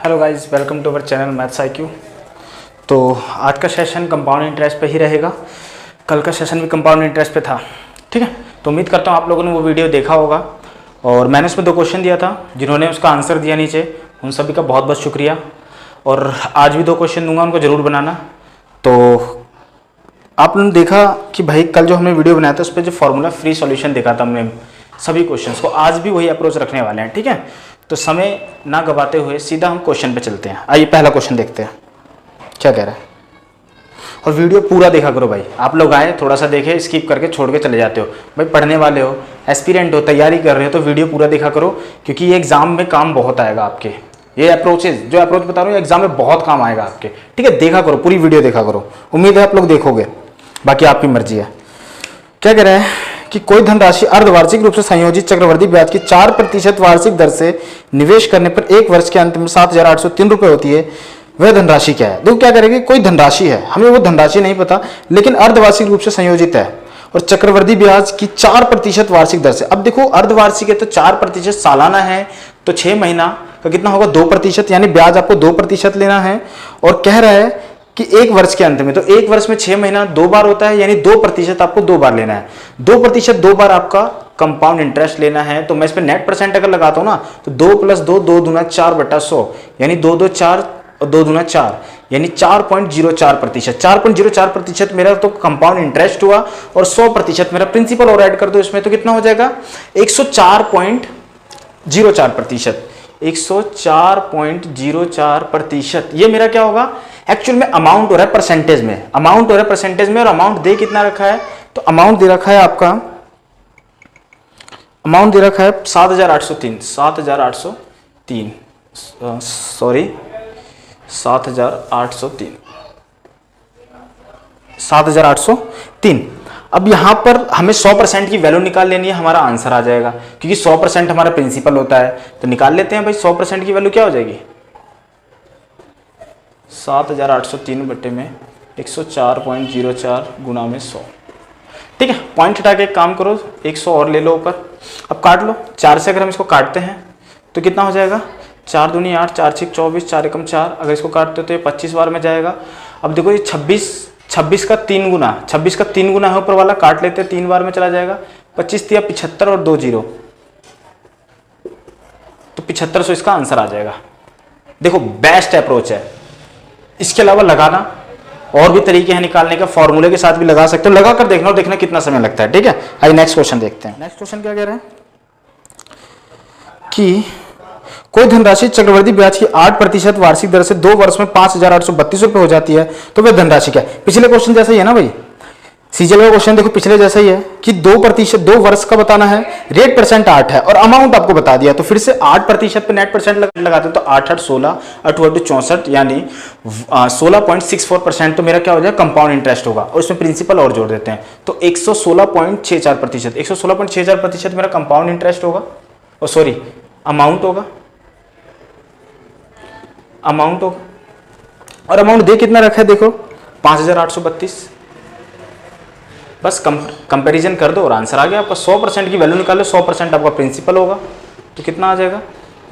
Hello guys, welcome to our channel maths IQ। तो आज का सेशन कंपाउंड इंटरेस्ट पे ही रहेगा। कल का सेशन भी कंपाउंड इंटरेस्ट पे था, ठीक है। तो उम्मीद करता हूँ आप लोगों ने वो वीडियो देखा होगा और मैंने उसमें 2 क्वेश्चन दिया था। जिन्होंने उसका आंसर दिया नीचे, उन सभी का बहुत बहुत शुक्रिया। और आज भी 2 क्वेश्चन दूंगा, उनको ज़रूर बनाना। तो आप लोगों ने देखा कि भाई कल जो हमने वीडियो बनाया था उस पर जो फॉर्मूला फ्री सॉल्यूशन देखा था हमने सभी क्वेश्चंस को, आज भी वही अप्रोच रखने वाले हैं, ठीक है। तो समय ना गवाते हुए सीधा हम क्वेश्चन पे चलते हैं। आइए पहला क्वेश्चन देखते हैं क्या कह रहा है। और वीडियो पूरा देखा करो भाई। आप लोग आए, थोड़ा सा देखे, स्किप करके छोड़ के चले जाते हो। भाई पढ़ने वाले हो, एस्पिरेंट हो, तैयारी कर रहे हो, तो वीडियो पूरा देखा करो, क्योंकि ये एग्जाम में काम बहुत आएगा आपके। ये अप्रोचेज जो अप्रोच बता रहा हूँ एग्जाम में बहुत काम आएगा आपके, ठीक है। देखा करो, पूरी वीडियो देखा करो। उम्मीद है आप लोग देखोगे, बाकी आपकी मर्जी है। क्या कह रहे हैं कि कोई धनराशि अर्धवार्षिक रूप से संयोजित चक्रवृद्धि ब्याज की 4% वार्षिक दर से निवेश करने पर 1 वर्ष के अंत में 7,803 रुपए होती है। वह धनराशि क्या है? देखो क्या करेंगे, कोई धनराशि है, हमें वो धनराशि नहीं पता, लेकिन अर्धवार्षिक रूप से संयोजित है और चक्रवृद्धि ब्याज की 4% वार्षिक दर से। अब देखो अर्धवार्षिक है तो 4% सालाना है, तो 6 महीना का कितना होगा 2%, यानी ब्याज आपको 2% लेना है। और कह रहा है कि 1 वर्ष के अंत में, तो 1 वर्ष में 6 महीना 2 बार होता है, यानी 2% आपको 2 बार लेना है। 2% 2 बार आपका कंपाउंड इंटरेस्ट लेना है। तो मैं इस पर नेट परसेंट अगर लगाता हूं ना, तो 2 + 2 2 दूना 4/100, यानी 2 2 4 और 2 दूना 4, यानी 4.04%। 4.04% मेरा तो कंपाउंड इंटरेस्ट हुआ और 100% मेरा प्रिंसिपल और ऐड कर दो इसमें, तो कितना हो जाएगा 104.04%। 104.04% ये मेरा क्या होगा, एक्चुअल में अमाउंट हो रहा है परसेंटेज में, अमाउंट हो रहा है परसेंटेज में। और अमाउंट दे कितना रखा है, तो अमाउंट दे रखा है आपका, अमाउंट दे रखा है 7,803, 7,803, सॉरी 7,803, 7,803। अब यहां पर हमें 100% की वैल्यू निकाल लेनी है, हमारा आंसर आ जाएगा, क्योंकि 100% हमारा प्रिंसिपल होता है। तो निकाल लेते हैं भाई, 100% की वैल्यू क्या हो जाएगी, 7,803 बटे में 104.04 गुना में 100, ठीक है। पॉइंट हटा के एक काम करो, 100 और ले लो ऊपर। अब काट लो, 4 से अगर हम इसको काटते हैं तो कितना हो जाएगा, 4 दूनी 8, 4 6 24, 4 एकम 4। अगर इसको काटते हो तो ये 25 बार में जाएगा। अब देखो ये 26 का 3 गुना, 26 का 3 गुना है ऊपर वाला, काट लेते हैं, 3 बार में चला जाएगा। 25 तिया 75 और 2 0, तो 7500 इसका आंसर आ जाएगा। देखो बेस्ट अप्रोच है। इसके अलावा लगाना और भी तरीके हैं निकालने का, फॉर्मूले के साथ भी लगा सकते हो, लगा कर देखना और देखना कितना समय लगता है, ठीक है। आइए नेक्स्ट क्वेश्चन देखते हैं। नेक्स्ट क्वेश्चन क्या कह रहे हैं कि कोई धनराशि चक्रवृद्धि ब्याज की 8% वार्षिक दर से 2 वर्ष में 5,832 रुपए हो जाती है, तो वह धनराशि क्या है? पिछले क्वेश्चन जैसा ही है ना भाई, सीजीएल का क्वेश्चन देखो पिछले जैसा ही है कि 2% 2 वर्ष का बताना है, रेट परसेंट 8 है और अमाउंट आपको बता दिया। तो फिर से 8% पे नेट परसेंट लगाते हैं, तो 8 8 16, 8 8 64, यानी 16.64%। तो मेरा क्या हो जाएगा, कंपाउंड इंटरेस्ट होगा। और उसमें प्रिंसिपल और जोड़ देते हैं, तो 116.64%, 116.64% मेरा कंपाउंड इंटरेस्ट होगा, और सॉरी अमाउंट होगा, अमाउंट होगा। और अमाउंट दे कितना रखा है, देखो 5,832। बस कंपैरिजन कर दो और आंसर आ गया आपका। 100% की वैल्यू निकालो, 100% आपका प्रिंसिपल होगा, तो कितना आ जाएगा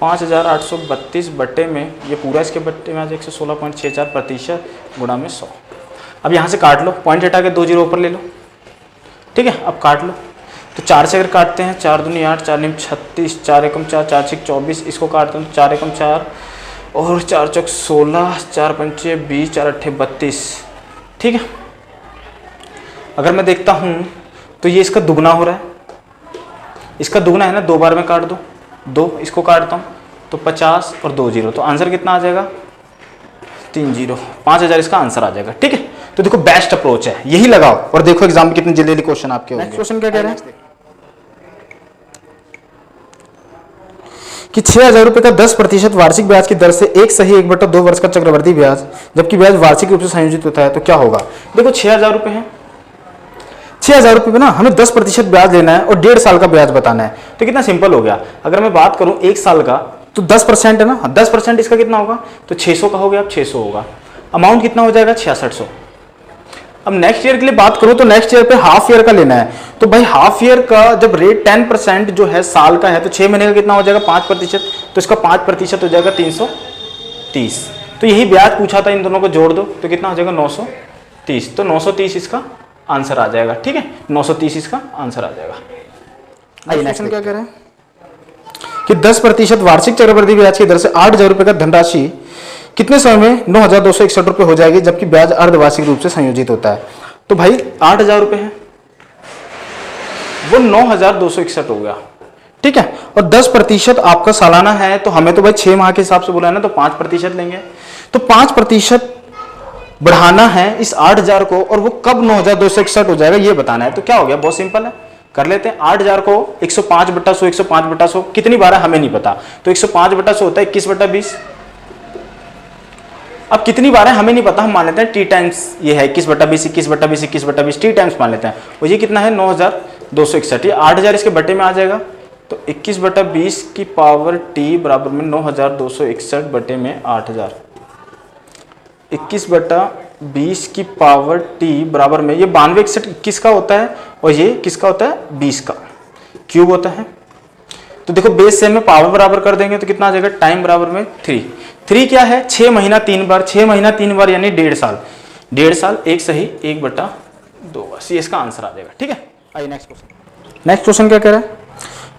5,832 बटे में, ये पूरा इसके बटे में आ जाएगा 116.64% गुणा में 100। अब यहाँ से काट लो, पॉइंट हटा के 2 0 ऊपर ले लो, ठीक है। अब काट लो, तो 4 से अगर काटते हैं, 4 दूनी 8, 4 निम 36, 4 एकम 4, 4 6 24, इसको काटते हैं 4 एकम 4 और 4 चौक 16, 4 पंचे 20, 4 अट्ठे 32, ठीक है। अगर मैं देखता हूं तो ये इसका दुगना हो रहा है, इसका दुगना है ना, 2 बार में काट दो, 2 इसको काटता हूं तो 50 और 2 0, तो आंसर कितना आ जाएगा 3 0, 5,000 इसका आंसर आ जाएगा, ठीक है। तो देखो बेस्ट अप्रोच है, यही लगाओ और देखो एग्जाम में कितने जल्दी क्वेश्चन आपके होंगे। नेक्स्ट क्वेश्चन क्या कह रहे हैं कि 6,000 रुपए का 10% वार्षिक ब्याज की दर से 1 सही 1/2 वर्ष का चक्रवृद्धि ब्याज, जबकि ब्याज वार्षिक रूप से संयोजित होता है, तो क्या होगा। देखो 6,000 रुपए है, 6,000 रुपए पे ना हमें 10% ब्याज लेना है और 1.5 साल का ब्याज बताना है। तो कितना सिंपल हो गया। अगर मैं बात करूं 1 साल का, तो 10% है ना, 10% इसका कितना होगा, तो 600 का हो गया, अब 600 होगा। अमाउंट कितना हो जाएगा 6600। अब नेक्स्ट ईयर के लिए बात करूं तो नेक्स्ट ईयर पे हाफ ईयर का लेना है, तो भाई हाफ ईयर का जब रेट 10% जो है साल का है, तो 6 महीने का कितना हो जाएगा 5%, तो इसका 5% हो जाएगा 300, 930। तो यही ब्याज पूछा था, इन दोनों को जोड़ दो तो कितना हो जाएगा 930। तो 930 इसका आंसर आ जाएगा। ठीक है, 930 इसका आंसर आ जाएगा। आइए नेक्स्ट क्या कह रहे हैं कि 10% वार्षिक चक्रवृद्धि ब्याज की दर से 8,000 रुपए का धनराशि कितने समय में 9,261 रुपए हो जाएगी, जबकि ब्याज अर्धवार्षिक रूप से संयोजित होता है। तो भाई 8,000 रुपए है, वो 9,261 हो गया। ठीक है, और 10% आपका सालाना है, तो हमें तो भाई 6 माह के हिसाब से बोला है ना, तो 5% लेंगे। तो 5% बढ़ाना है इस 8,000 को, और वो कब 9,261 हो जाएगा ये बताना है। तो क्या हो गया, बहुत सिंपल है, कर लेते हैं। 8,000 को 105/100, 105/100 कितनी बार है हमें नहीं पता, तो 105/100 होता है 21/20। अब कितनी बार है हमें नहीं पता, हम मान लेते हैं टी टाइम्स ये है 21/20, 21/20, 21/20 टी टाइम्स मान लेते हैं। और ये कितना है 9,261, ये 8,000 इसके बटे में आ जाएगा। तो 21/20 की पावर टी बराबर में 9,261 बटे में 8,000। 21/20 की पावर टी बराबर में, ये 92/61 21 का होता है, और ये किसका होता है 20 का क्यूब होता है। तो देखो बेस से में पावर बराबर कर देंगे तो कितना आ जाएगा, टाइम बराबर में 3 क्या है 6 महीना 3 बार, 6 महीना 3 बार यानी 1.5 साल। 1.5 साल 1 सही 1/2 बस, ये इसका आंसर आ जाएगा। ठीक है, आइए नेक्स्ट क्वेश्चन क्या कह रहा है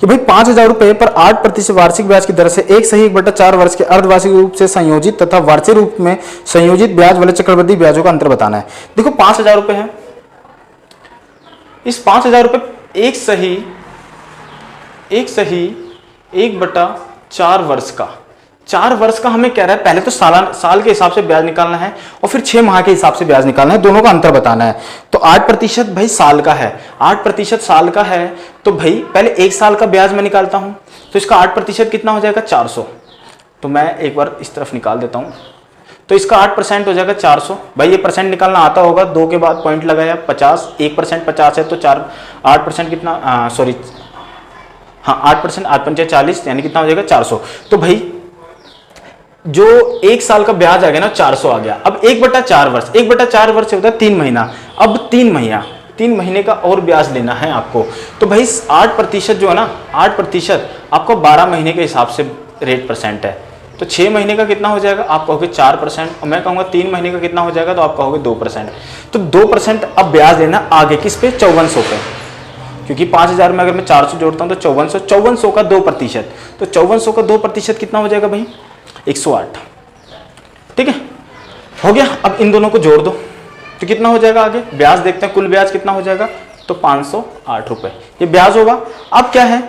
कि भाई 5,000 रुपए पर 8% वार्षिक ब्याज की दर से 1 सही 1/4 वर्ष के अर्धवार्षिक रूप से संयोजित तथा वार्षिक रूप में संयोजित ब्याज वाले चक्रवृद्धि ब्याजों का अंतर बताना है। देखो 5,000 रुपए है, इस 5,000 रुपए 1 सही 1/4 वर्ष का, 4 वर्ष का हमें कह रहा है। पहले तो साल के हिसाब से ब्याज निकालना है, और फिर 6 माह के हिसाब से ब्याज निकालना है, दोनों का अंतर बताना है। तो 8% भाई साल का है, 8% साल का है, तो भाई पहले 1 साल का ब्याज मैं निकालता हूं, तो इसका 8% कितना हो जाएगा 400। तो मैं एक बार इस तरफ निकाल देता हूं, तो इसका 8% हो जाएगा 400। भाई ये परसेंट निकालना आता होगा, 2 के बाद पॉइंट लगाया 50, 1% 50 है, तो 8% कितना, सॉरी हाँ 8%, 8×5 40 यानी कितना हो जाएगा 400। तो भाई जो 1 साल का ब्याज आ गया ना 400 आ गया। अब 1/4 वर्ष, 1/4 वर्ष होता है 3 महीना। अब 3 महीने का और ब्याज लेना है आपको। तो भाई 8% जो है ना, 8% आपको 12 महीने के हिसाब से रेट परसेंट है। तो 6 महीने का कितना हो जाएगा, आप कहोगे 4%, और मैं कहूँगा 3 महीने का कितना हो जाएगा, तो आप कहोगे 2%। तो 2% अब ब्याज लेना आगे किस पे, 5400 पे, क्योंकि 5,000 में अगर मैं 400 जोड़ता हूँ तो 5400 का 2%, तो 5400 का 2% कितना हो जाएगा भाई 108। ठीक है, हो गया। अब इन दोनों को जोड़ दो तो कितना हो जाएगा, आगे ब्याज देखते हैं, कुल ब्याज कितना हो जाएगा, तो 508 रुपए ये ब्याज होगा। अब क्या है,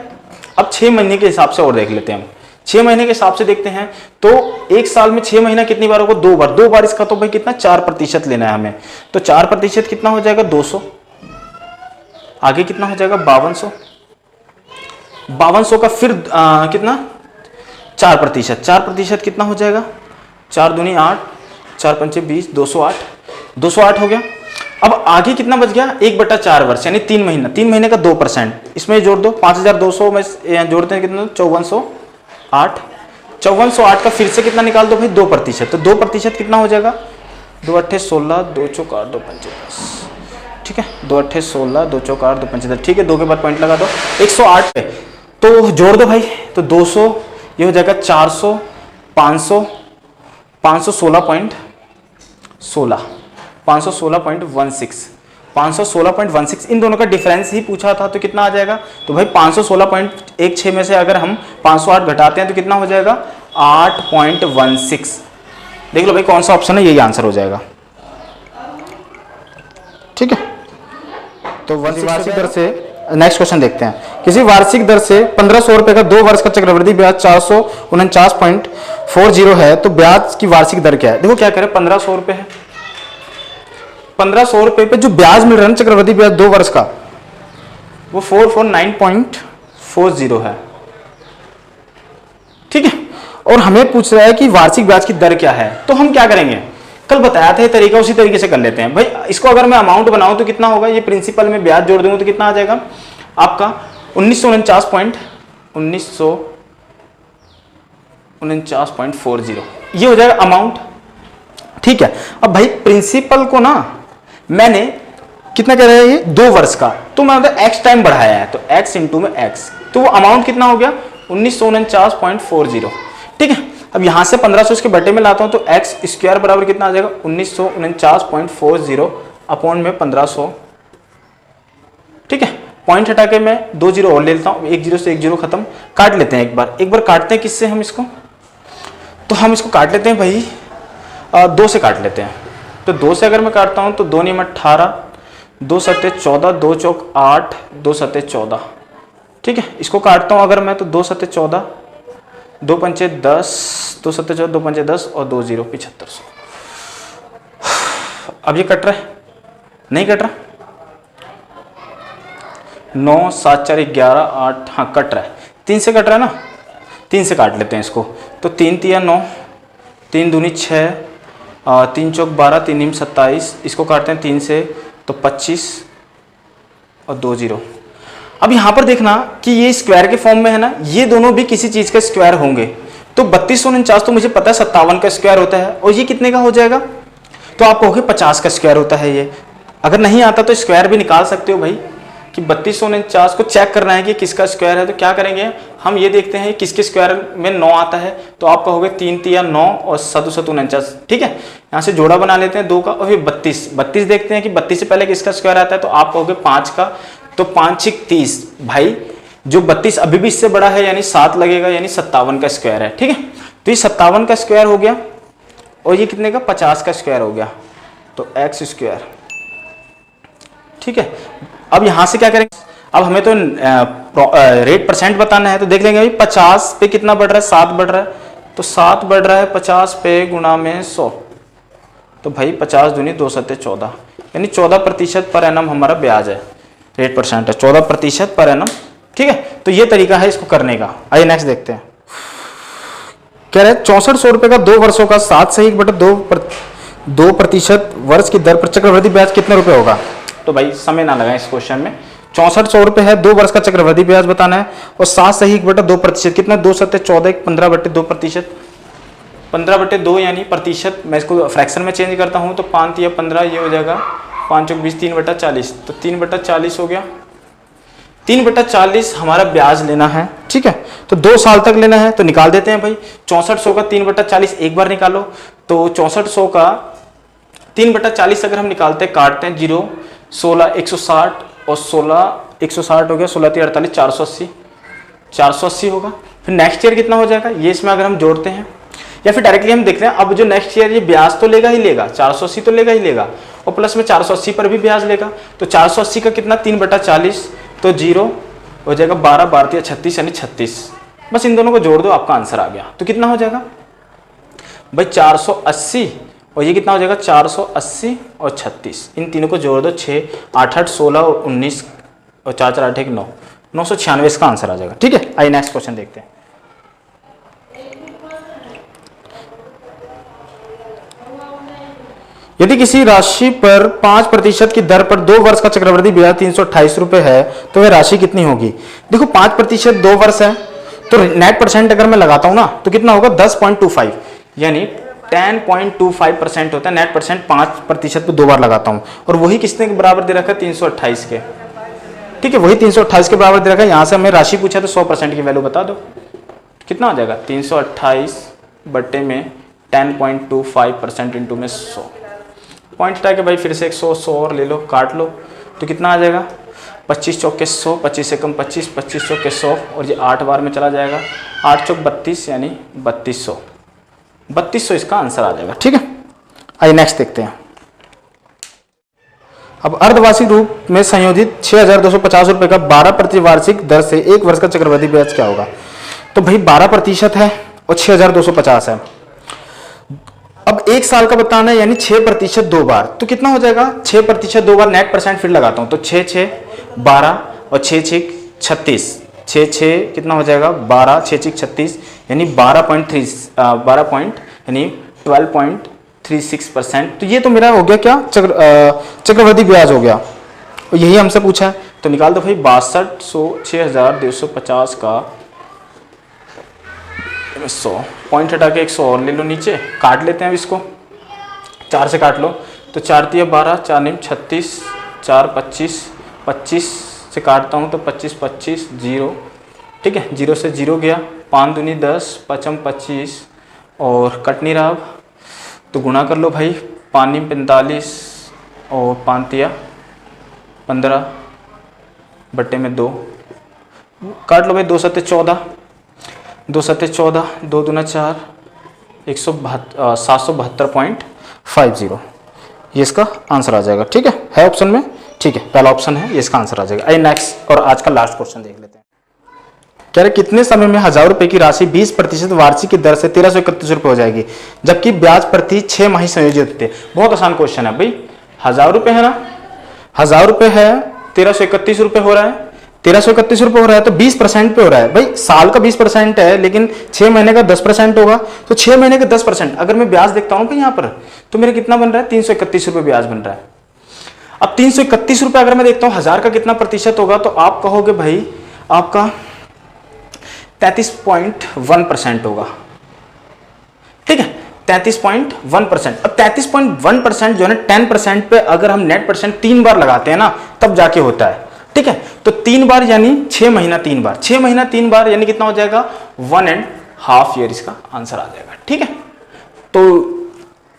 अब 6 महीने के हिसाब से और देख लेते हैं हम, 6 महीने के हिसाब से देखते हैं। तो 1 साल में 6 महीना कितनी बार होगा, 2 बार, 2 बार इसका तो भाई कितना 4% लेना है हमें। तो 4% कितना हो जाएगा 200, आगे कितना हो जाएगा 5200, 5200 का फिर कितना 4%, 4% कितना हो जाएगा, 4 दूनी 8, 4 पंचे 20, 208 हो गया। अब आगे कितना बच गया, 1/4 वर्ष यानी 3 महीना, 3 महीने का 2%, इसमें जोड़ दो 5,200 में जोड़ते हैं कितना 5408, 5408 का फिर से कितना निकाल दो भाई 2%, तो 2% कितना हो जाएगा 2 8 16, 2 4 8 2 5 10। ठीक है, 2 8 16, 2 4 8 2 5 10। ठीक है, 2 के बाद पॉइंट लगा दो 108 पे, तो जोड़ दो भाई, तो 200 ये हो जाएगा 400, 500, 516.16, 516.16, 516.16 इन दोनों का डिफरेंस ही पूछा था, तो कितना आ जाएगा, तो भाई 516.16 में से अगर हम 508 घटाते हैं तो कितना हो जाएगा 8.16। देख लो भाई कौन सा ऑप्शन है, यही आंसर हो जाएगा। ठीक है, तो वार्षिक दर से नेक्स्ट क्वेश्चन देखते हैं। किसी वार्षिक दर से 1,500 रुपए का 2 वर्ष का चक्रवृद्धि ब्याज 449.40 है, तो ब्याज की वार्षिक दर क्या है। देखो क्या कह रहे हैं, 1,500 रुपए है, 1,500 रुपए पे जो ब्याज मिल रहा है चक्रवृद्धि ब्याज 2 वर्ष का, वो 449.40 है। ठीक है, और हमें पूछ रहा है कि वार्षिक ब्याज की दर क्या है। तो हम क्या करेंगे, कल बताया था ये तरीका, उसी तरीके से कर लेते हैं। भाई इसको अगर मैं अमाउंट बनाऊं तो कितना होगा, ये प्रिंसिपल में ब्याज जोड़ दूंगा तो कितना आ जाएगा आपका 1949.40 ये हो जाएगा अमाउंट। ठीक है, अब भाई प्रिंसिपल को ना मैंने कितना कह रहा है, ये 2 वर्ष का, तो मैं x टाइम बढ़ाया है, तो x इंटू में x, तो वो अमाउंट कितना हो गया 1949.40। ठीक है, अब यहाँ से 1500 इसके बटे में लाता हूँ तो एक्स स्क्वायर बराबर कितना आ जाएगा 1949.40 अपॉन में 1500। ठीक है, पॉइंट हटा के मैं 2 जीरो और ले लेता हूँ, 1 जीरो से 1 जीरो खत्म, काट लेते हैं एक बार काटते हैं किससे हम इसको, तो हम इसको काट लेते हैं भाई 2 से काट लेते हैं। तो 2 से अगर मैं काटता हूँ तो 2 नियम 18, 2 सत्ते 14, 2 चौक 8, 2 सत्ते 14। ठीक है, इसको काटता हूँ अगर मैं तो 2 सत्ते 14, 2 पंचे 10, 2 सत्ते 14, 2 पंचे 10 और 2 जीरो 7500। अब ये कट रहा है, नहीं कट रहा, 9 7 4 11 8, हाँ कट रहा है, 3 से कट रहा है ना, 3 से काट लेते हैं इसको। तो 3 तिया 9, 3 दूनी 6, 3 चौक 12, 3 निम 27, इसको काटते हैं 3 से तो 25 और 2 जीरो। अब यहाँ पर देखना कि ये स्क्वायर के फॉर्म में है ना, ये दोनों भी किसी चीज का स्क्वायर होंगे। तो 3249 तो मुझे पता है 57 का स्क्वायर होता है, और ये कितने का हो जाएगा, तो आप कहोगे 50 का स्क्वायर होता है ये। अगर नहीं आता तो स्क्वायर भी निकाल सकते हो भाई, कि 3249 को चेक करना है कि किसका स्क्वायर है। तो क्या करेंगे, हम ये देखते हैं किसके स्क्वायर में 9 आता है, तो आप कहोगे 3 तिया 9 और 7 7 49। ठीक है, यहाँ से जोड़ा बना लेते हैं 2 का, और फिर 32 देखते हैं कि 32 से पहले किसका स्क्वायर आता है, तो आप कहोगे 5 का, तो 5 6 30। भाई जो 32 अभी भी इससे बड़ा है यानी 7 लगेगा, यानी 57 का स्क्वायर है। ठीक है, तो ये 57 का स्क्वायर हो गया, और ये कितने का 50 का स्क्वायर हो गया, तो एक्स स्क्वायर। ठीक है, अब यहां से क्या करेंगे, अब हमें तो रेट परसेंट बताना है, तो देख लेंगे भाई 50 पे कितना बढ़ रहा है, 7 बढ़ रहा है, तो 7 बढ़ रहा है 50 पे गुणा में 100, तो भाई 50 दूनी 2 सत्ते 14, यानी 14% पर एनम हमारा ब्याज है, रेट परसेंट है 14% पर एनम। ठीक है, तो ये तरीका है इसको करने का। आइए नेक्स्ट देखते हैं, कह रहे हैं 6400 रुपए का 2 वर्षों का 7 से 2% वर्ष की दर पर चक्रवृद्धि ब्याज कितने रुपए होगा। तो भाई समय ना लगाएं इस क्वेश्चन में, 6400 रुपए है, 2 वर्ष का चक्रवृद्धि ब्याज बताना है, और 7 से 1/2% कितना, 2 सत्ते 14, 15/2%, 15/2 यानी प्रतिशत। मैं इसको फ्रैक्शन में चेंज करता हूँ तो 5 या 15, ये हो जाएगा 5 चौक 20, 3/40, तो 3/40 हो गया। 3/40 हमारा ब्याज लेना है। ठीक है, तो 2 साल तक लेना है, तो निकाल देते हैं भाई। 6400 का 3/40 एक बार निकालो, तो 6400 का 3/40 अगर हम निकालते हैं, काटते हैं 0, 16 160 और 16 160 हो गया, 16 3 48, 480 होगा। फिर नेक्स्ट ईयर कितना हो जाएगा, ये इसमें अगर हम जोड़ते हैं, या फिर डायरेक्टली हम देखते हैं, अब जो नेक्स्ट ईयर ये ब्याज तो लेगा ही लेगा, 480 तो लेगा ही लेगा, और प्लस में 480 पर भी ब्याज लेगा। तो 480 का कितना 3/40, तो 0 हो जाएगा, 12 12 36 यानी 36। बस इन दोनों को जोड़ दो, आपका आंसर आ गया। तो कितना हो जाएगा भाई 480, और ये कितना हो जाएगा 480 और 36, इन तीनों को जोड़ दो, 6 8 8 16 और 19 और 4 4 8 1 9, 996 इसका आंसर आ जाएगा। ठीक है, आइए नेक्स्ट क्वेश्चन देखते हैं। यदि किसी राशि पर 5% की दर पर 2 वर्ष का चक्रवृद्धि ब्याज 328 रुपए है, तो वह राशि कितनी होगी। देखो 5% 2 वर्ष है, तो नेट परसेंट अगर मैं लगाता हूं ना, तो कितना होगा 10.25, यानी 10.25% होता है नेट परसेंट। 5% पे 2 बार लगाता हूं, और वही किसने के बराबर दे रखा है 328 के। ठीक है, वही 328 के बराबर दे रखा है। यहां से हमें राशि पूछा तो 100% की वैल्यू बता दो, कितना आ जाएगा 328 बट्टे में 10.25% इंटू में 100। पॉइंट हटा के भाई फिर से 100 और ले लो, काट लो, तो कितना आ जाएगा 25 चौक के 100, 25 से कम 25, 25 चौक के 100, और ये 8 बार में चला जाएगा, 8 चौक 32 यानी 3200 इसका आंसर आ जाएगा। ठीक है, आइए नेक्स्ट देखते हैं। अब अर्धवार्षिक रूप में संयोजित 6250 रुपए का 12% वार्षिक दर से 1 वर्ष का चक्रवृद्धि ब्याज क्या होगा। तो भाई 12% है और 6250 है। अब 1 साल का बताना है, यानी 6% 2 बार, तो कितना हो जाएगा 6% 2 बार, नेट परसेंट फिर लगाता हूं, तो 6 6 12 और 6 6 36, 6 6 कितना हो जाएगा 12, 6 6 36 यानी 12.3 यानी 12.36%। तो ये तो मेरा हो गया क्या चक्रवृद्धि ब्याज हो गया, और यही हमसे पूछा है। तो निकाल दो भाई 6250 का 100, पॉइंट हटा के 100 और ले लो नीचे, काट लेते हैं अब इसको, 4 से काट लो, तो 4 तिया 12, 4 निम 36, 4 25, 25 से काटता हूँ तो 25 25 0। ठीक है, 0 से 0 गया, 5 दूनी 10, 5 25, और कट नहीं रहा अब, तो गुणा कर लो भाई। पानी 45 और 5 15 बट्टे में 2, काट लो भाई। 2 सत्ते 14, 2 सत्ते 14, 2 दूना 4, 772.50, ये इसका आंसर आ जाएगा। ठीक है ऑप्शन में, ठीक है पहला ऑप्शन है, ये इसका आंसर आ जाएगा। आइए नेक्स्ट और आज का लास्ट क्वेश्चन देख लेते हैं। कह रहे कितने समय में 1000 रुपए की राशि 20% वार्षिक की दर से 1331 रुपये हो जाएगी, जबकि ब्याज प्रति 6 माह संयोजित होते हैं। बहुत आसान क्वेश्चन है भाई। 1000 रुपये है ना, 1000 रुपये है, 1331 रुपये हो रहा है, 1331 रुपये हो रहा है तो 20% पे हो रहा है भाई। साल का 20% है, लेकिन 6 महीने का 10% होगा, तो 6 महीने का 10% अगर मैं ब्याज देखता हूं भाई यहाँ पर, तो मेरा कितना बन रहा है? 331 रुपये ब्याज बन रहा है। अब 331 रुपये अगर मैं देखता हूं 1000 का कितना प्रतिशत होगा, तो आप कहोगे भाई आपका 33.1% होगा। ठीक है 33.1%। अब 33.1% जो है ना 10% पे अगर हम नेट परसेंट 3 बार लगाते हैं ना, तब जाके होता है। ठीक है, तो 3 बार यानी 6 महीना 3 बार, 6 महीना 3 बार यानी कितना हो जाएगा? 1.5 ईयर इसका आंसर आ जाएगा। ठीक है, तो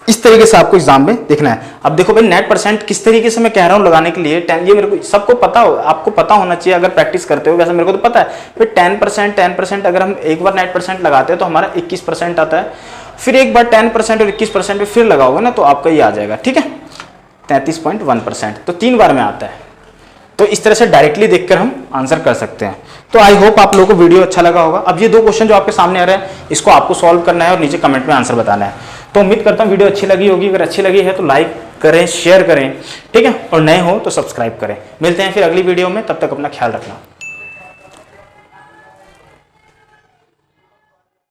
इस तरीके से आपको एग्जाम में देखना है। अब देखो भाई नेट परसेंट किस तरीके से मैं कह रहा हूं लगाने के लिए, ये मेरे को सबको पता हो, आपको पता होना चाहिए अगर प्रैक्टिस करते हो। वैसे मेरे को तो पता है फिर 10% अगर हम एक बार नेट परसेंट लगाते हैं तो हमारा 21% आता है, फिर एक बार 10% और 21% पे फिर लगाओगे ना तो आपका ये आ जाएगा। ठीक है 33.1%, तो 3 बार में आता है। तो इस तरह से डायरेक्टली देखकर हम आंसर कर सकते हैं। तो आई होप आप लोगों को वीडियो अच्छा लगा होगा। अब ये 2 क्वेश्चन जो आपके सामने आ रहे हैं, इसको आपको सॉल्व करना है और नीचे कमेंट में आंसर बताना है। तो उम्मीद करता हूँ वीडियो अच्छी लगी होगी। अगर अच्छी लगी है तो लाइक करें, शेयर करें, ठीक है, और नए हो तो सब्सक्राइब करें। मिलते हैं फिर अगली वीडियो में, तब तक अपना ख्याल रखना।